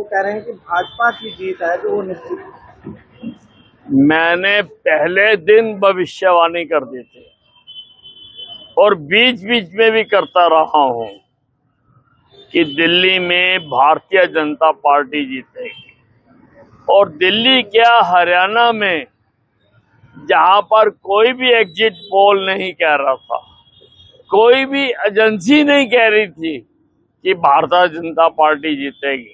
कह रहे हैं कि भाजपा की जीत है जो वो निश्चित है। मैंने पहले दिन भविष्यवाणी कर दी थी और बीच बीच में भी करता रहा हूं कि दिल्ली में भारतीय जनता पार्टी जीतेगी। और दिल्ली क्या, हरियाणा में जहां पर कोई भी एग्जिट पोल नहीं कह रहा था, कोई भी एजेंसी नहीं कह रही थी कि भारतीय जनता पार्टी जीतेगी,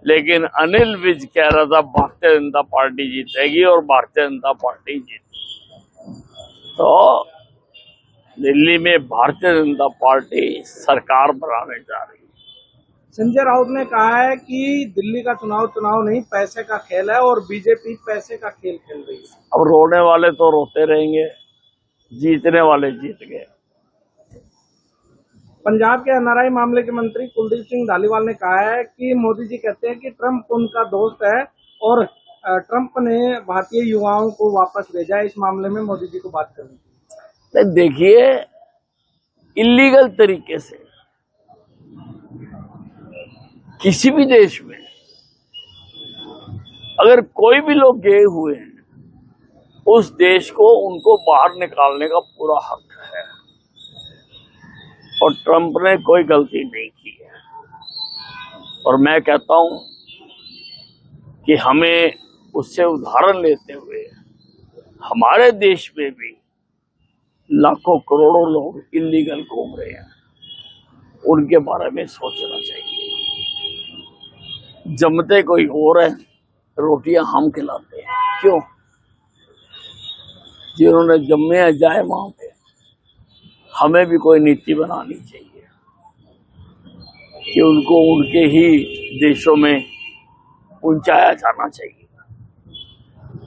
लेकिन अनिल विज कह रहा था भारतीय जनता पार्टी जीतेगी और भारतीय जनता पार्टी जीतेगी। तो दिल्ली में भारतीय जनता पार्टी सरकार बनाने जा रही है। संजय राउत ने कहा है कि दिल्ली का चुनाव नहीं, पैसे का खेल है और बीजेपी पैसे का खेल खेल रही है। अब रोने वाले तो रोते रहेंगे, जीतने वाले जीत गए। पंजाब के एनआरआई मामले के मंत्री कुलदीप सिंह धालीवाल ने कहा है कि मोदी जी कहते हैं कि ट्रंप उनका दोस्त है और ट्रंप ने भारतीय युवाओं को वापस भेजा है। इस मामले में मोदी जी को बात करनी चाहिए। देखिए, इलीगल तरीके से किसी भी देश में अगर कोई भी लोग गए हुए हैं, उस देश को उनको बाहर निकालने का पूरा हक है और ट्रंप ने कोई गलती नहीं की है। और मैं कहता हूं कि हमें उससे उदाहरण लेते हुए हमारे देश में भी लाखों करोड़ों लोग इलीगल घूम रहे हैं, उनके बारे में सोचना चाहिए। जमते कोई और है, रोटियां हम खिलाते हैं, क्यों? जिन्होंने जम्मे हैं जाए वहां पे। हमें भी कोई नीति बनानी चाहिए कि उनको उनके ही देशों में पहुंचाया जाना चाहिए।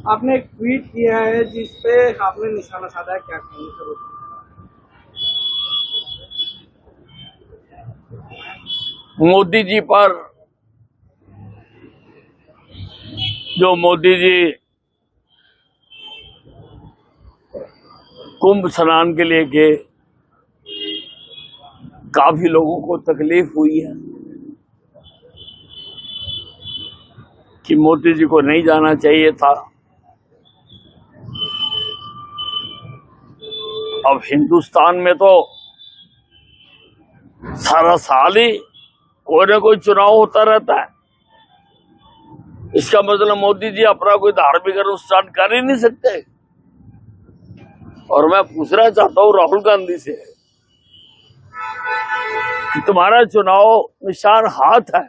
आपने एक ट्वीट किया है जिसपे आपने निशाना साधा है, क्या कहेंगे सर? मोदी जी पर, जो मोदी जी कुंभ स्नान के लिए गए, काफी लोगों को तकलीफ हुई है कि मोदी जी को नहीं जाना चाहिए था। अब हिंदुस्तान में तो सारा साल ही कोई ना कोई चुनाव होता रहता है। इसका मतलब मोदी जी अपना कोई धार्मिक अनुष्ठान कर ही नहीं सकते। और मैं पूछना चाहता हूं राहुल गांधी से कि तुम्हारा चुनाव निशान हाथ है,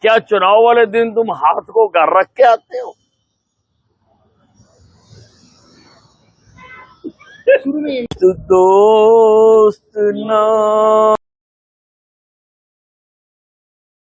क्या चुनाव वाले दिन तुम हाथ को घर रख के आते हो? तू दोस्त ना